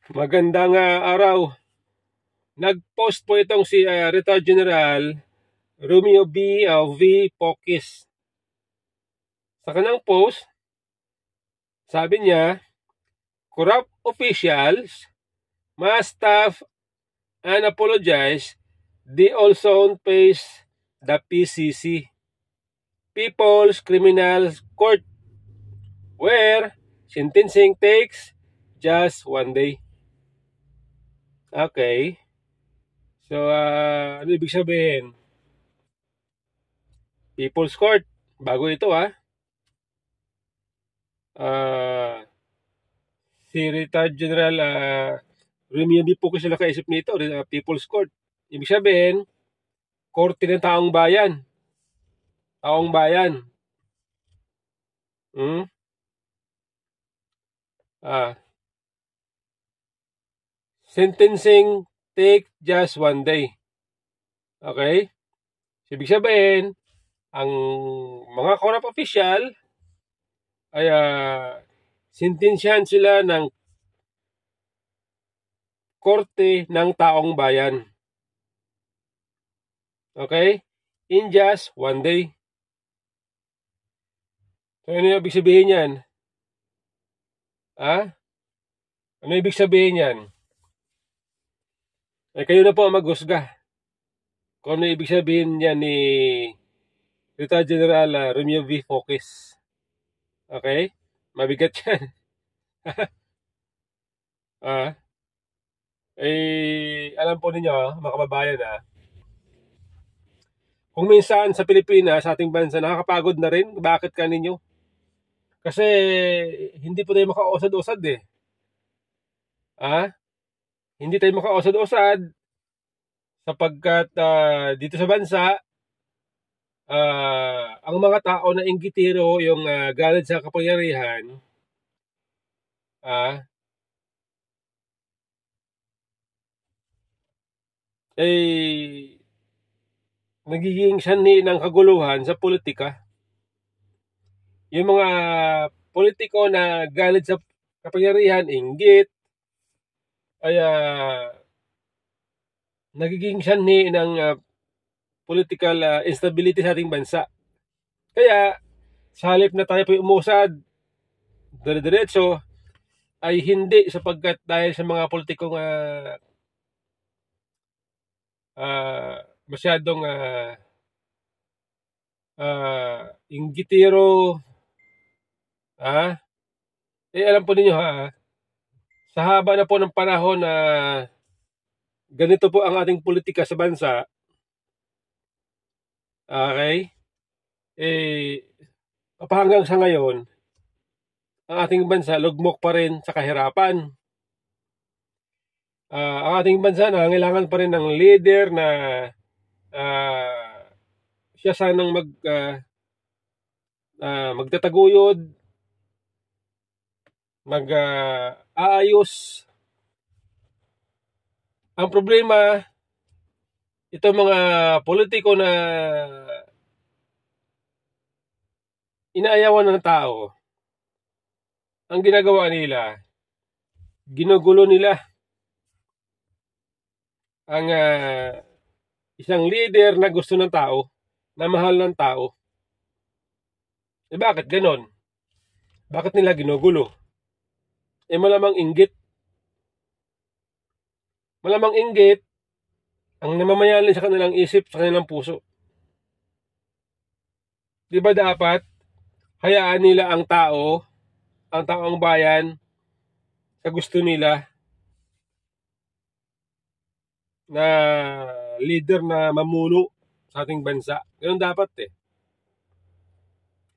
Magandang araw. Nag-post po itong si Retired General Romeo V. Pokis. Sa kanyang post, sabi niya, corrupt officials must staff and apologize. They also face the PCC, People's Criminal Court, where sentencing takes just 1 day. Okay. So, ano ibig sabihin? People's Court. Bago ito si Retired General Romeo V. Pokis sila kaisip nito, People's Court. Ibig sabihin, korte ng taong bayan. Taong bayan. Sentencing take just 1 day. Okay? Ibig sabihin, ang mga corrupt official ay sintensyahan sila ng korte ng taong bayan. Okay? In just 1 day. So, ano yung ibig sabihin yan? Ano ibig sabihin yan? Kayo na po ang maghusga. Kung ano ibig sabihin yan ni Retired General Romeo V. Pokis. Okay? Mabigat yan. Alam po ninyo, mga kababayan kung minsan sa Pilipinas, sa ating bansa, nakakapagod na rin. Bakit ka ninyo? Kasi hindi po tayo makausad-usad Hindi tayo makausad-usad sapagkat dito sa bansa, ang mga tao na inggitiro, yung galit sa kapangyarihan, nagiging sanhi ng kaguluhan sa politika. Yung mga politiko na galit sa kapangyarihan, inggit, ay nagiging sanhi ng political instability sa ating bansa. Kaya, sa halip na tayo po umusad, dire-diretso, ay hindi sapagkat dahil sa mga politikong masyadong inggitiro. Alam po ninyo sa haba na po ng panahon na ganito po ang ating politika sa bansa, okay? Hanggang sa ngayon, ang ating bansa lugmok pa rin sa kahirapan. Ang ating bansa nangangailangan pa rin ng leader na siya sanang magtataguyod, mag-aayos. Ang problema, itong mga politiko na inaayawan ng tao, ang ginagawa nila, ginugulo nila ang isang leader na gusto ng tao, na mahal ng tao. Bakit ganon? Bakit nila ginugulo? Malamang inggit. Malamang inggit ang namamayalin sa kanilang isip, sa kanilang puso. Di ba dapat hayaan nila ang tao, ang taong bayan, sa gusto nila na leader na mamuno sa ating bansa? Ganun dapat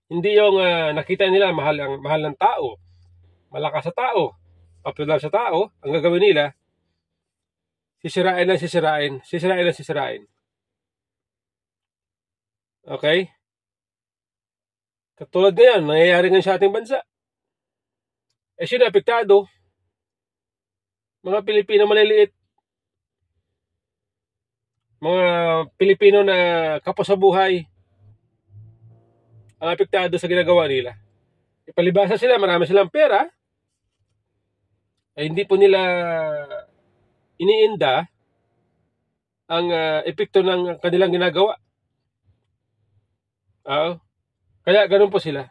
Hindi yung nakita nila mahal ng tao, malakas sa tao, popular sa tao, ang gagawin nila, sisirain. Okay? Katulad ngayon, nangyayari nga sa ating bansa. Sino apektado? Mga Pilipino maliliit. Mga Pilipino na kapos sa buhay ang apektado sa ginagawa nila. Ipalibasa sila, marami silang pera. ay hindi po nila iniinda ang epekto ng kanilang ginagawa. Kaya ganun po sila.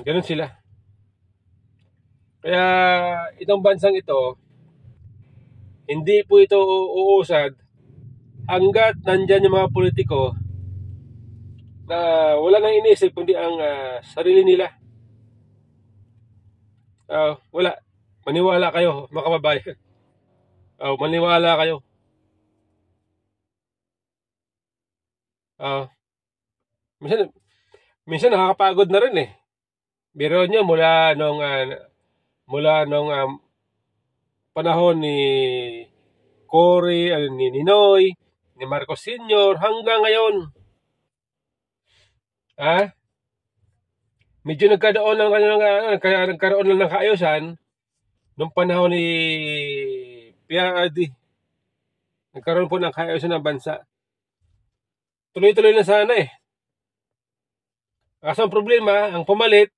Ganun sila. Kaya itong bansang ito, hindi po ito uusad hanggat nandyan yung mga politiko na wala nang iniisip kundi ang sarili nila. Wala. Maniwala kayo, mga kababayan. Maniwala kayo. Minsan nakakapagod na rin eh. Biro nyo mula nung panahon ni Cory, ni Ninoy, ni Marcos Sr. hanggang ngayon. Medyo nagkaroon lang ng kaayusan nung panahon ni PRRD. Nagkaroon po ng kaayusan ng bansa. Tuloy-tuloy na sana eh. Kaso ang problema, ang pumalit,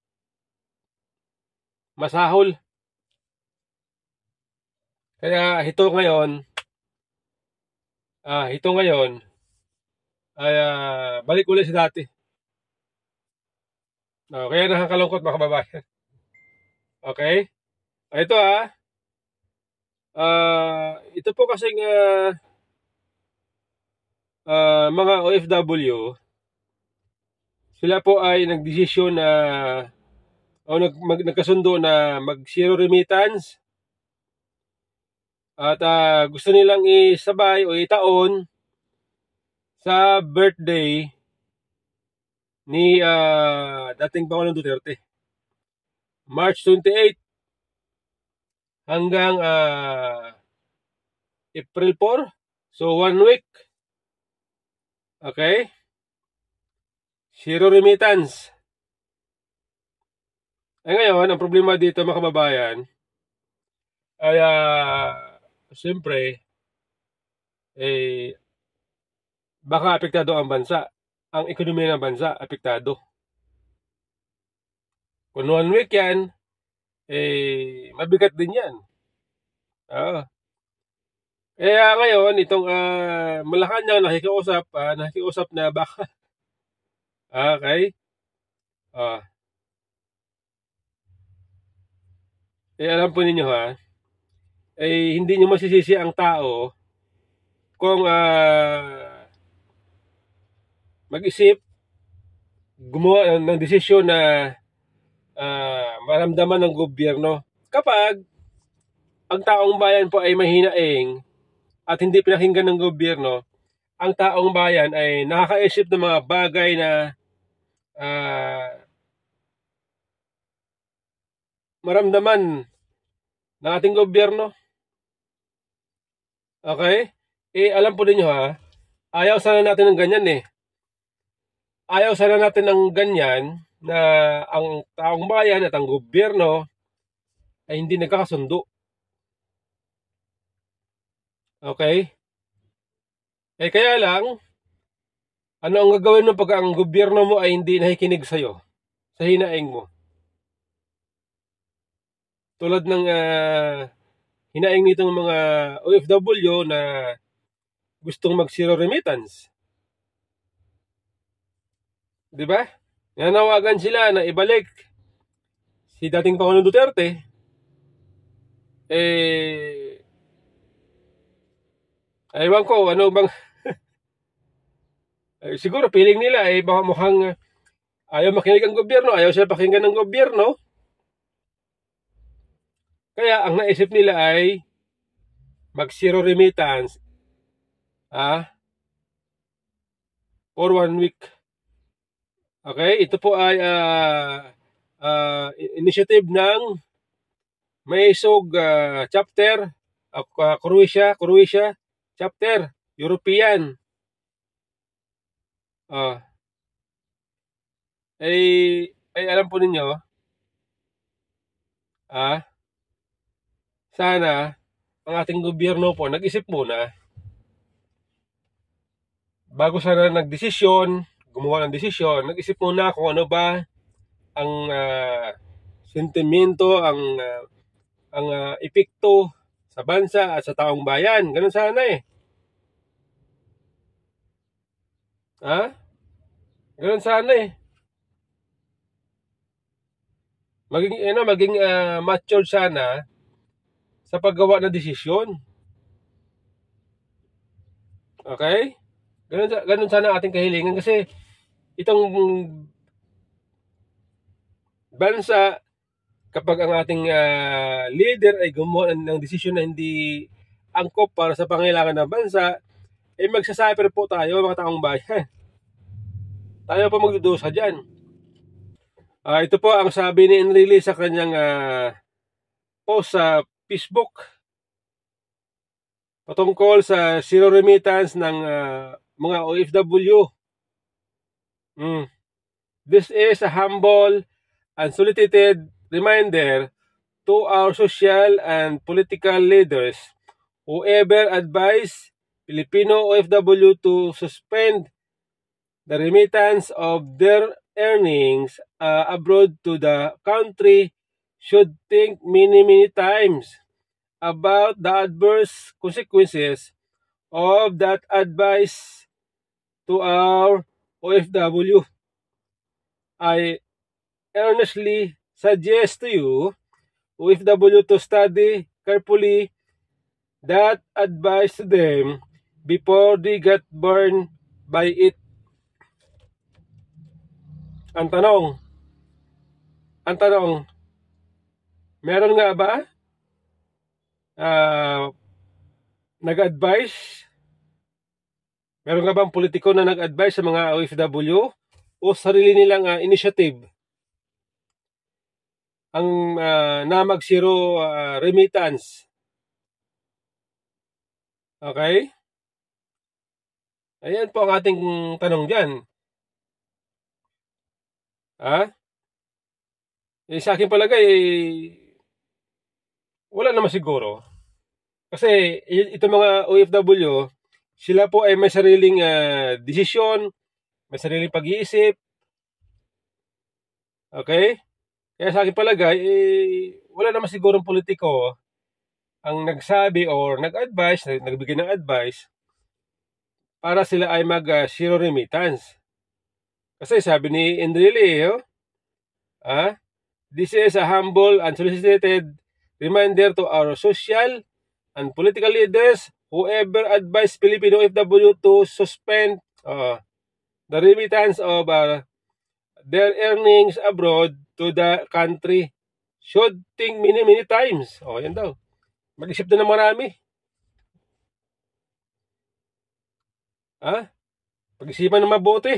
masahol. Kaya ito ngayon ay balik ulit sa dati. Kaya nakakalungkot, mga kababayan. Okay? Ito ito po kasing mga OFW, sila po ay nagdesisyon na nagkasundo na mag-zero remittance at gusto nilang isabay o itaon sa birthday ni dating Pangulong Duterte, March 28 hanggang April 4, so 1 week. Okay, zero remittance. Ngayon, ang problema dito, mga kababayan, ay siyempre baka apektado ang bansa, ang ekonomiya ng bansa apektado. Kung 1 week yan, mabigat din yan. Kaya ngayon, itong Malacanang nakikiusap na baka. Okay? Alam po ninyo hindi nyo masisisi ang tao kung mag-isip, gumawa ng desisyon na maramdaman ng gobyerno. Kapag ang taong bayan po ay mahinaing at hindi pinakinggan ng gobyerno, ang taong bayan ay nakakaisip ng mga bagay na maramdaman ng ating gobyerno. Okay? Alam po ninyo ayaw sana natin ng ganyan eh. Ayaw sana natin ng ganyan na ang taong bayan at ang gobyerno ay hindi nagkakasundo. Okay? Kaya lang, ano ang gagawin mo pag ang gobyerno mo ay hindi nakikinig sa'yo, sa hinaing mo? Tulad ng hinaing nitong mga OFW na gustong mag-zero remittance. Diba? Nanawagan sila na ibalik si dating Pangulong Duterte. Ewan ko, ano bang siguro feeling nila baka mukhang ayaw makinig ang gobyerno, ayaw sila pakinggan ng gobyerno. Kaya ang naisip nila ay mag-zero remittance for 1 week. Okay, ito po ay initiative ng Maysog chapter, Croatia chapter, European. Alam po ninyo, sana ang ating gobyerno po nag-isip muna bago sana gumawa ng desisyon, nag-isip muna kung ano ba ang sentimiento, ang epekto sa bansa at sa taong bayan. Ganun sana eh. Ha? Ganun sana eh. Maging matured sana sa paggawa ng desisyon. Okay? Ganun sana ating kahilingan kasi itong bansa, kapag ang ating leader ay gumawa ng desisyon na hindi angkop para sa pangailangan ng bansa, magsasuffer po tayo mga taong bayan. Tayo pa magdudusa dyan. Ito po ang sabi ni Enrile sa kanyang post sa Facebook patungkol sa zero remittance ng mga OFW. This is a humble and solicited reminder to our social and political leaders who ever advise Filipino OFW to suspend the remittance of their earnings abroad to the country should think many times about the adverse consequences of that advice to our OFW. I earnestly suggest to you, OFW, to study carefully that advice to them before they get burned by it. Ang tanong, meron nga ba nag-advise? Meron nga bang politiko na nag-advise sa mga OFW o sarili nilang initiative ang na mag-zero remittance? Okay? Ayan po ang ating tanong dyan. Sa akin palagay, wala naman siguro. Kasi itong mga OFW, sila po ay may sariling desisyon, may sariling pag-iisip. Okay? Kaya sa akin palagay, wala naman sigurong politiko ang nagsabi or nag-advise, nagbigay ng advice para sila ay mag-zero remittance. Kasi sabi ni Enrile, this is a humble and solicited reminder to our social and political leaders who ever advise Filipino OFW to suspend the remittance of their earnings abroad to the country should think many times. Yan daw. Mag-isip na ng marami. Pag-isipan na mabuti.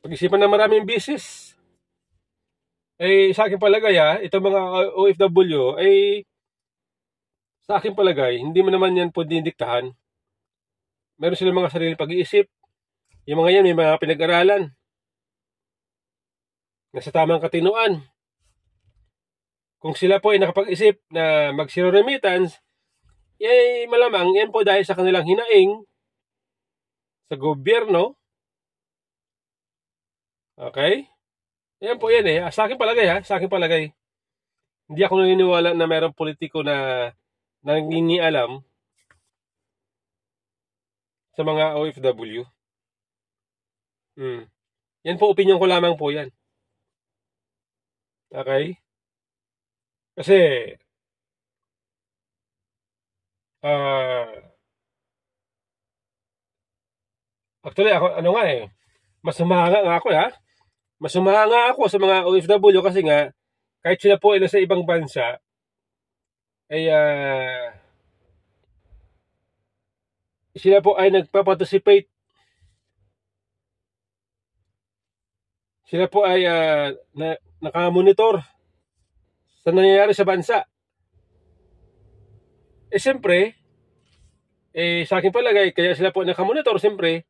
Pag-isipan na maraming business. Sa akin palagay, itong mga OFW, sa akin palagay, hindi mo naman yan pwedeng diktahan. Meron silang mga sariling pag-iisip. Yung mga yan, may mga pinag-aralan. Nasa tamang katinuan. Kung sila po ay nakapag-isip na mag-zero remittance, malamang yan po dahil sa kanilang hinaing sa gobyerno. Okay? Yan po yan Sa akin palagay. Hindi ako naniniwala na mayroong politiko na nangingialam sa mga OFW. Yan po, opinion ko lamang po yan. Okay? Kasi actually ako mas humanga nga ako Mas humanga ako sa mga OFW kasi nga kahit sila po ay nasa ibang bansa sila po ay nagpa-participate. Sila po ay nakamonitor sa nangyayari sa bansa. Siyempre, sa akin palagay, kaya sila po nakamonitor, siyempre,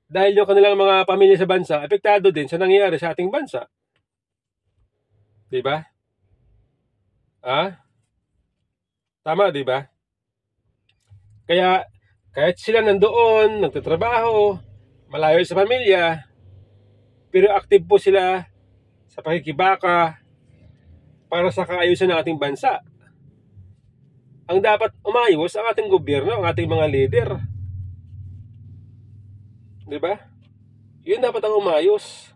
dahil yung kanilang mga pamilya sa bansa, apektado din sa nangyayari sa ating bansa. Diba? Tama, diba? Kaya Kahit sila nandoon, nagtatrabaho, malayo sa pamilya, pero active po sila sa pakikibaka para sa kaayusan ng ating bansa. Ang dapat umayos ang ating gobyerno, ang ating mga leader. Di ba? Yun dapat ang umayos.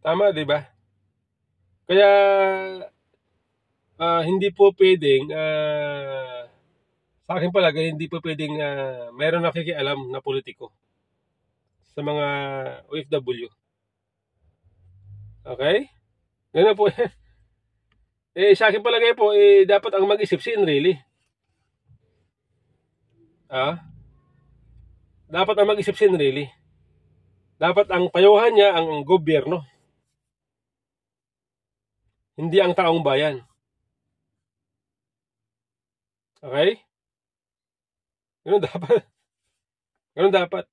Tama, di ba? Kaya hindi po pwedeng sa akin palagay, hindi po pwedeng mayroon nakikialam na politiko sa mga OFW. Okay? Ganun po. Sa akin palagay po, dapat ang mag-isip si Enrile. Dapat ang mag-isip si Enrile. Dapat ang payuhan niya ang gobyerno. Hindi ang taong bayan. Okay? Ganun dapat. Ganun dapat.